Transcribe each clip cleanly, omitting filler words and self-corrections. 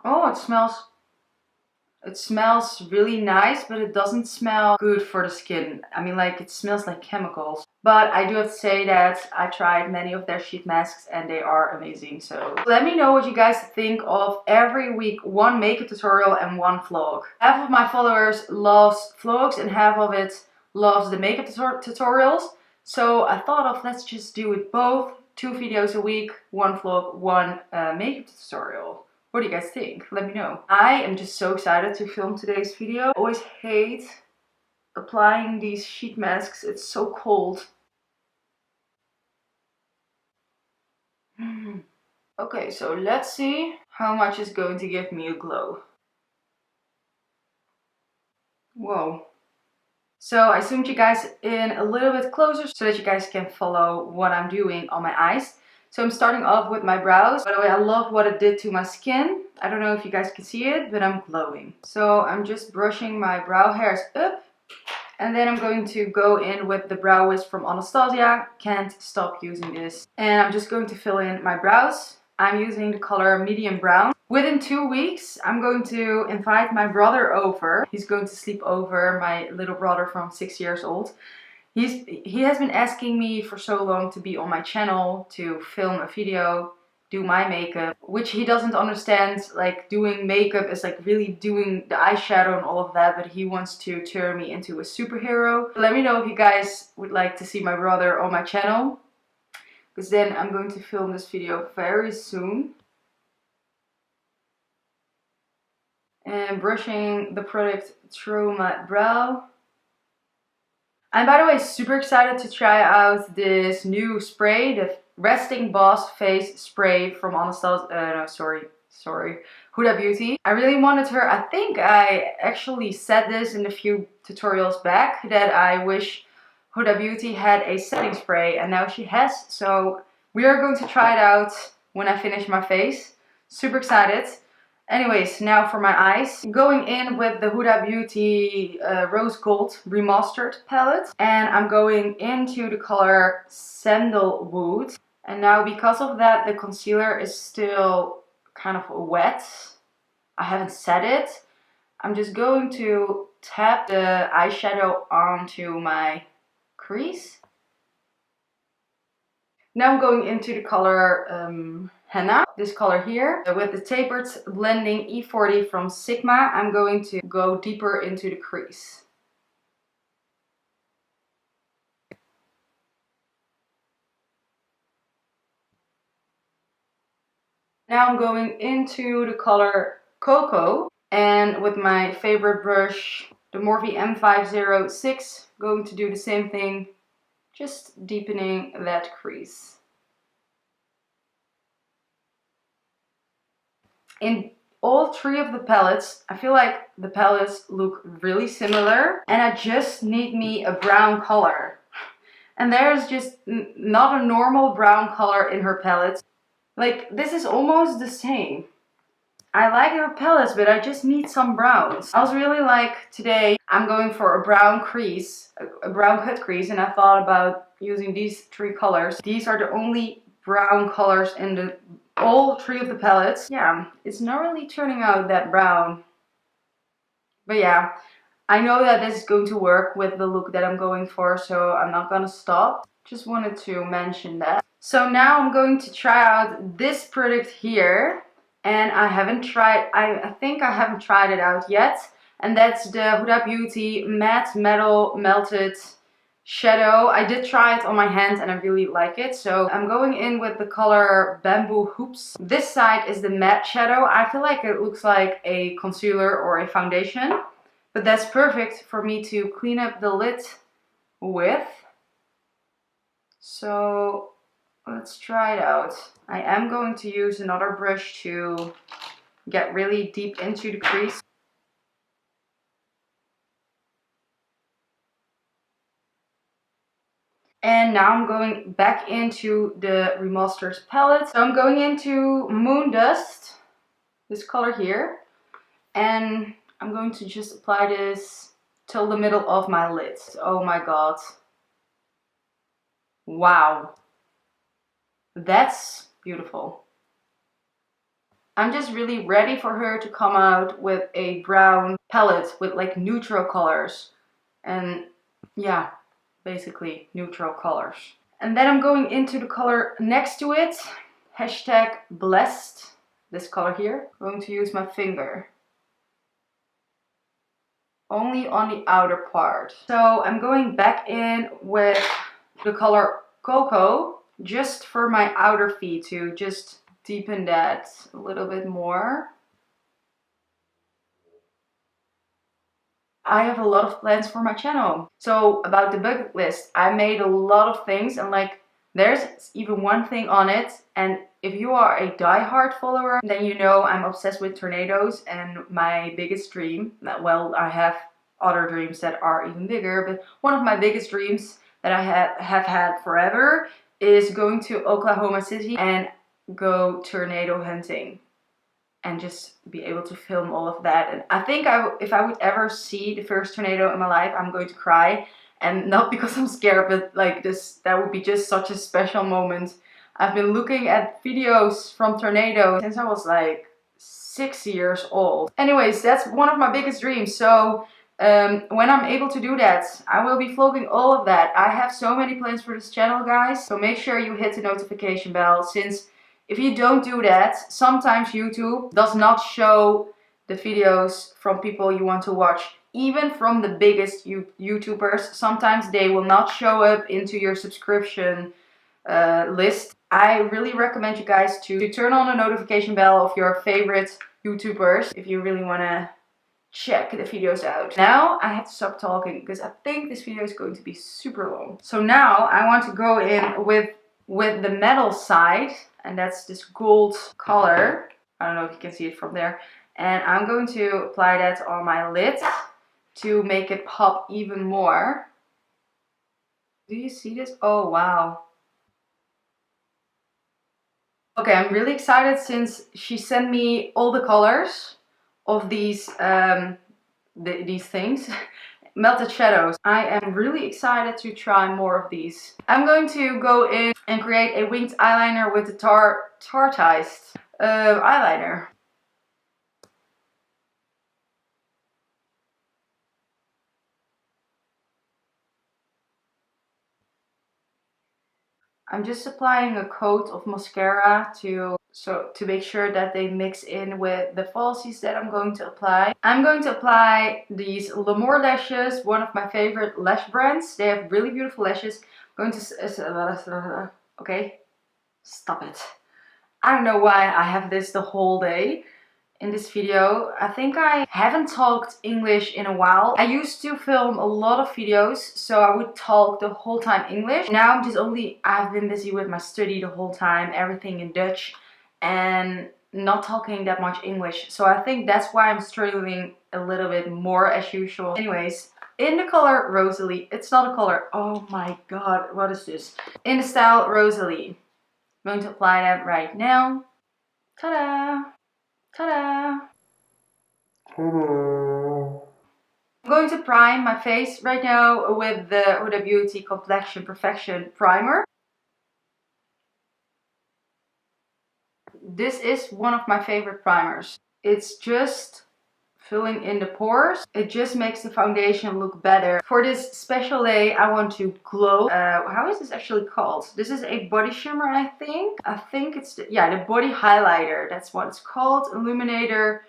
Oh, it smells really nice, but it doesn't smell good for the skin. I mean, like, it smells like chemicals. But I do have to say that I tried many of their sheet masks and they are amazing. So let me know what you guys think of every week one makeup tutorial and one vlog. Half of my followers loves vlogs and half of it loves the makeup tutorials. So I thought of, let's just do it both. 2 videos a week, one vlog, one makeup tutorial. What do you guys think? Let me know. I am just so excited to film today's video. I always hate applying these sheet masks. It's so cold. Okay, so let's see how much is going to give me a glow. Whoa. So I zoomed you guys in a little bit closer so that you guys can follow what I'm doing on my eyes. So I'm starting off with my brows. By the way, I love what it did to my skin. I don't know if you guys can see it, but I'm glowing. So I'm just brushing my brow hairs up. And then I'm going to go in with the Brow Wiz from Anastasia. Can't stop using this. And I'm just going to fill in my brows. I'm using the color medium brown. Within 2 weeks, I'm going to invite my brother over. He's going to sleep over, my little brother from 6 years old. He has been asking me for so long to be on my channel, to film a video, do my makeup, which he doesn't understand. Like, doing makeup is like really doing the eyeshadow and all of that, but he wants to turn me into a superhero. Let me know if you guys would like to see my brother on my channel, because then I'm going to film this video very soon. And brushing the product through my brow. I'm, by the way, super excited to try out this new spray, the Resting Boss Face Spray from Anastasia, Huda Beauty. I really wanted her. I think I actually said this in a few tutorials back, that I wish Huda Beauty had a setting spray, and now she has. So we are going to try it out when I finish my face. Super excited. Anyways, now for my eyes. Going in with the Huda Beauty Rose Gold Remastered palette. And I'm going into the color Sandalwood. And now, because of that, the concealer is still kind of wet. I haven't set it. I'm just going to tap the eyeshadow onto my crease. Now I'm going into the color Henna, this color here. With the tapered blending E40 from Sigma, I'm going to go deeper into the crease. Now I'm going into the color Cocoa, and with my favorite brush, the Morphe M506, going to do the same thing, just deepening that crease. In all 3 of the palettes, I feel like the palettes look really similar, and I just need me a brown color. And there's just not a normal brown color in her palettes. Like, this is almost the same. I like her palettes, but I just need some browns. I was really like, today I'm going for a brown crease, a brown cut crease, and I thought about using these 3 colors. These are the only brown colors in all 3 of the palettes. Yeah, it's not really turning out that brown. But yeah, I know that this is going to work with the look that I'm going for, so I'm not gonna stop. Just wanted to mention that. So now I'm going to try out this product here. And I haven't tried, I think I haven't tried it out yet. And that's the Huda Beauty Matte Metal Melted Shadow. I did try it on my hand and I really like it. So I'm going in with the color Bamboo Hoops. This side is the matte shadow. I feel like it looks like a concealer or a foundation. But that's perfect for me to clean up the lid with. So let's try it out. I am going to use another brush to get really deep into the crease. And now I'm going back into the Remastered palette. So I'm going into Moon Dust, this color here. And I'm going to just apply this till the middle of my lid. Oh my god. Wow. That's beautiful. I'm just really ready for her to come out with a brown palette with like neutral colors. And yeah, basically neutral colors. And then I'm going into the color next to it. Hashtag blessed. This color here. I'm going to use my finger. Only on the outer part. So I'm going back in with the color Cocoa. Just for my outer feet to just deepen that a little bit more. I have a lot of plans for my channel. So about the bucket list, I made a lot of things, and like there's even one thing on it, and if you are a die-hard follower, then you know I'm obsessed with tornadoes, and my biggest dream, well, I have other dreams that are even bigger, but one of my biggest dreams that I have had forever is going to Oklahoma City and go tornado hunting. And just be able to film all of that. And I think if I would ever see the first tornado in my life, I'm going to cry. And not because I'm scared, but like that would be just such a special moment. I've been looking at videos from tornadoes since I was like 6 years old. Anyways, that's one of my biggest dreams. So when I'm able to do that, I will be vlogging all of that. I have so many plans for this channel, guys. So make sure you hit the notification bell, since if you don't do that, sometimes YouTube does not show the videos from people you want to watch. Even from the biggest YouTubers, sometimes they will not show up into your subscription list. I really recommend you guys to turn on the notification bell of your favorite YouTubers if you really want to check the videos out. Now I have to stop talking because I think this video is going to be super long. So now I want to go in with the metal side. And that's this gold color. I don't know if you can see it from there. And I'm going to apply that on my lid to make it pop even more. Do you see this? Oh, wow. Okay, I'm really excited since she sent me all the colors of these things. Melted shadows. I am really excited to try more of these. I'm going to go in and create a winged eyeliner with the Tarteist eyeliner. I'm just applying a coat of mascara to make sure that they mix in with the falsies that I'm going to apply. I'm going to apply these L'Amour lashes, one of my favorite lash brands. They have really beautiful lashes. I'm going to okay, stop it. I don't know why I have this the whole day in this video. I think I haven't talked English in a while. I used to film a lot of videos, so I would talk the whole time English. Now I've been busy with my study the whole time, everything in Dutch, and not talking that much English. So I think that's why I'm struggling a little bit more as usual. Anyways, in the color Rosalie, it's not a color, oh my god, what is this? In the style Rosalie. I'm going to apply that right now. Ta-da! Ta-da! I'm going to prime my face right now with the Huda Beauty Complexion Perfection Primer. This is one of my favorite primers. It's just filling in the pores. It just makes the foundation look better. For this special day, I want to glow. How is this actually called? This is a body shimmer, I think. I think it's, the body highlighter. That's what it's called. Illuminator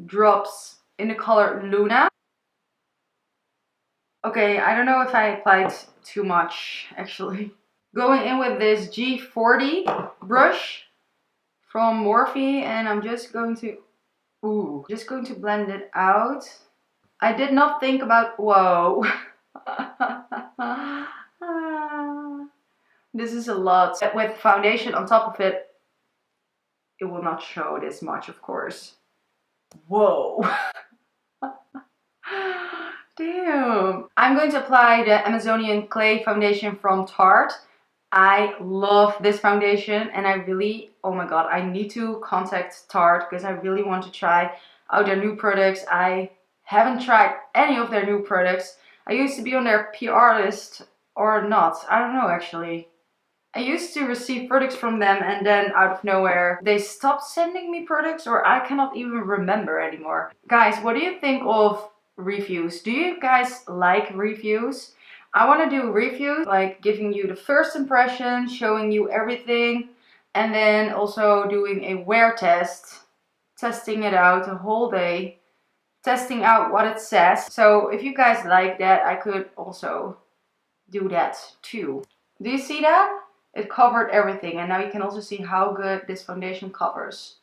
Drops in the color Luna. Okay, I don't know if I applied too much, actually. Going in with this G40 brush from Morphe, and I'm just going to blend it out. I did not think about, whoa. This is a lot. With foundation on top of it, it will not show this much, of course. Whoa. Damn. I'm going to apply the Amazonian Clay foundation from Tarte. I love this foundation, and I really, oh my god, I need to contact Tarte because I really want to try out their new products. I haven't tried any of their new products. I used to be on their PR list, or not. I don't know actually. I used to receive products from them and then out of nowhere they stopped sending me products, or I cannot even remember anymore. Guys, what do you think of reviews? Do you guys like reviews? I want to do reviews, like giving you the first impression, showing you everything, and then also doing a wear test, testing it out a whole day, testing out what it says. So if you guys like that, I could also do that too. Do you see that? It covered everything, and now you can also see how good this foundation covers.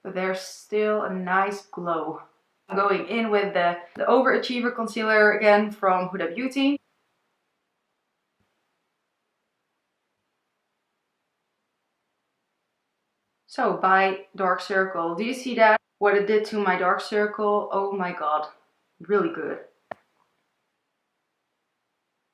But there's still a nice glow. I'm going in with the Overachiever Concealer again from Huda Beauty. So by dark circle, do you see that? What it did to my dark circle? Oh my god, really good.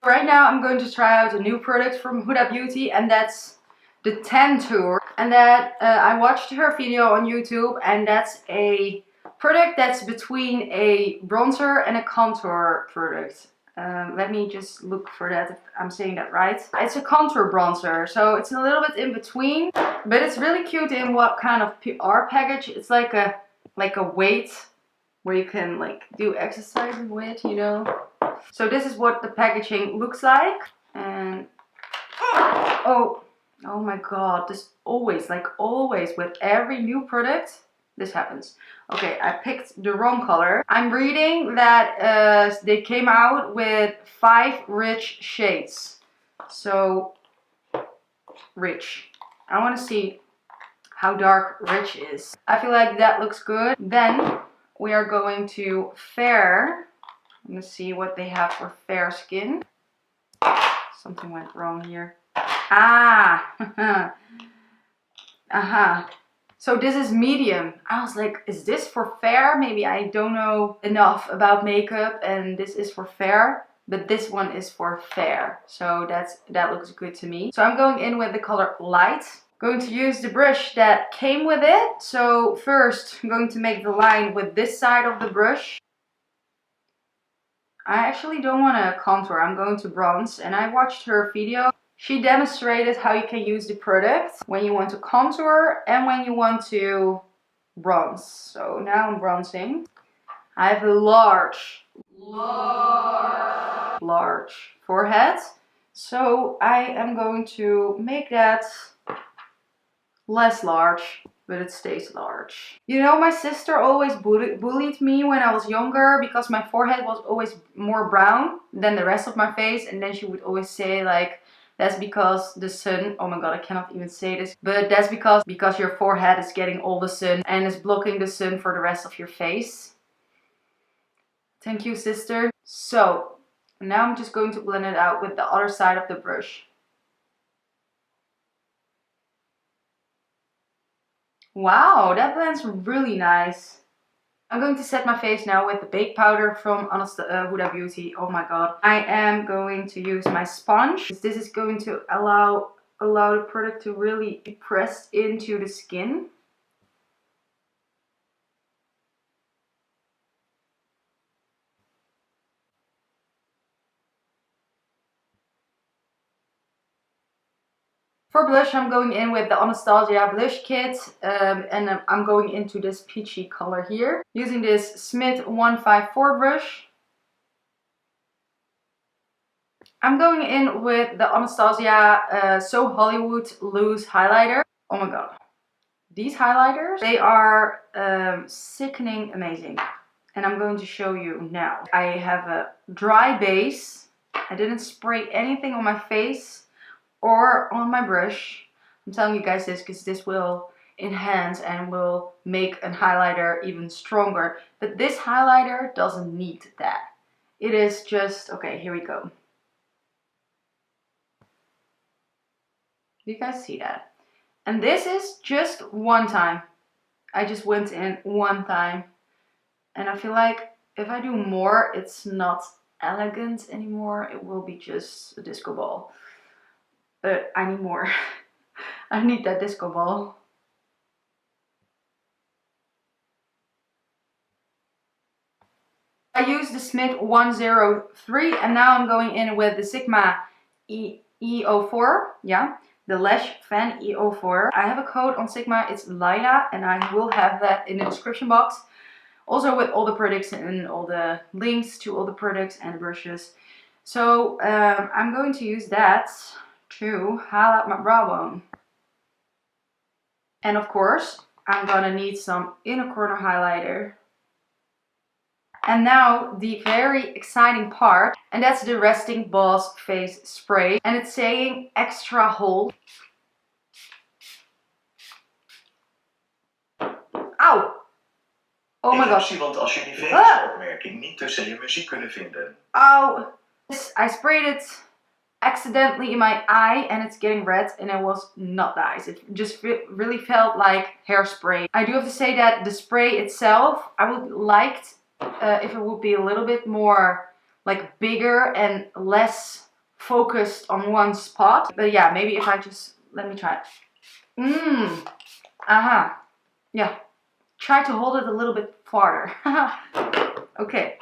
Right now I'm going to try out a new product from Huda Beauty, and that's the Tan Tour. And that I watched her video on YouTube, and that's a product that's between a bronzer and a contour product. Let me just look for that if I'm saying that right. It's a contour bronzer, so it's a little bit in between, but it's really cute in what kind of PR package. It's like a weight where you can like do exercises with, you know. So this is what the packaging looks like. And oh my god, this always, like always with every new product, this happens. Okay, I picked the wrong color. I'm reading that they came out with 5 rich shades. So rich. I want to see how dark rich is. I feel like that looks good. Then we are going to fair. I'm gonna see what they have for fair skin. Something went wrong here. Ah, So this is medium. I was like, is this for fair? Maybe I don't know enough about makeup and this is for fair. But this one is for fair. So that looks good to me. So I'm going in with the color light. Going to use the brush that came with it. So first I'm going to make the line with this side of the brush. I actually don't want to contour, I'm going to bronze, and I watched her video. She demonstrated how you can use the product when you want to contour and when you want to bronze. So now I'm bronzing. I have a large forehead. So I am going to make that less large, but it stays large. You know, my sister always bullied me when I was younger because my forehead was always more brown than the rest of my face, and then she would always say like, that's because the sun, oh my god, I cannot even say this, but that's because your forehead is getting all the sun and is blocking the sun for the rest of your face. Thank you, sister. So now I'm just going to blend it out with the other side of the brush. Wow, that blends really nice. I'm going to set my face now with the bake powder from Huda Beauty. Oh my god. I am going to use my sponge. This is going to allow the product to really be pressed into the skin. For blush, I'm going in with the Anastasia blush kit, and I'm going into this peachy color here. Using this Smith 154 brush. I'm going in with the Anastasia So Hollywood Loose Highlighter. Oh my god. These highlighters, they are sickening amazing. And I'm going to show you now. I have a dry base. I didn't spray anything on my face or on my brush. I'm telling you guys this because this will enhance and will make a highlighter even stronger. But this highlighter doesn't need that. It is just, okay, here we go. Do you guys see that? And this is just one time. I just went in one time. And I feel like if I do more, it's not elegant anymore. It will be just a disco ball. But I need more. I need that disco ball. I used the Smith 103 and now I'm going in with the Sigma E04, yeah, the Lash Fan E04. I have a code on Sigma, it's Lila, and I will have that in the description box. Also with all the products and all the links to all the products and brushes. So I'm going to use that to highlight my brow bone. And of course, I'm gonna need some inner corner highlighter. And now the very exciting part, and that's the Resting Boss Face Spray. And it's saying extra hold. Auw! Oh my god. Want als jullie Venus-opmerking niet tussen je muziek kunnen vinden. Ow! I sprayed it accidentally in my eye and it's getting red and it was not nice. It just really felt like hairspray. I do have to say that the spray itself, I would like if it would be a little bit more like bigger and less focused on one spot. But yeah, maybe if I just, let me try it. Aha. Yeah. Try to hold it a little bit farther. Okay.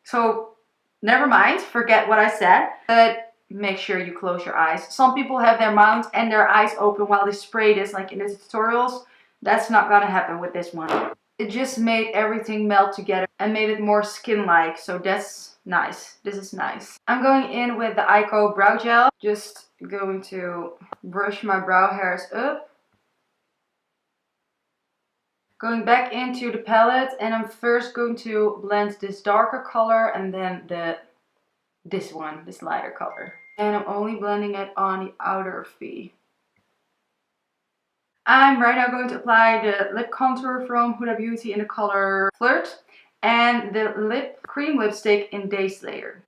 So never mind, forget what I said. But make sure you close your eyes. Some people have their mouth and their eyes open while they spray this, like in the tutorials. That's not gonna happen with this one. It just made everything melt together and made it more skin-like. So that's nice. This is nice. I'm going in with the Eyeko Brow Gel. Just going to brush my brow hairs up. Going back into the palette, and I'm first going to blend this darker color and then this lighter color. And I'm only blending it on the outer V. I'm right now going to apply the lip contour from Huda Beauty in the color Flirt and the cream lipstick in Day Slayer.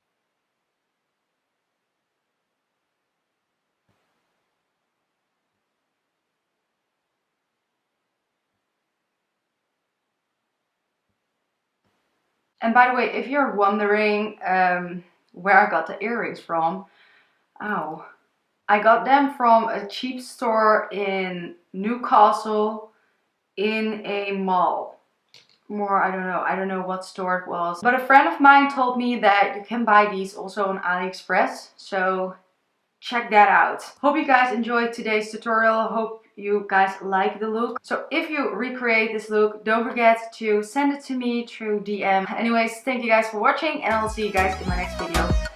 And by the way, if you're wondering where I got the earrings from, ow. I got them from a cheap store in Newcastle in a mall. I don't know what store it was. But a friend of mine told me that you can buy these also on AliExpress. So check that out. Hope you guys enjoyed today's tutorial. Hope you guys like the look. So if you recreate this look, don't forget to send it to me through DM. Anyways, thank you guys for watching and I'll see you guys in my next video.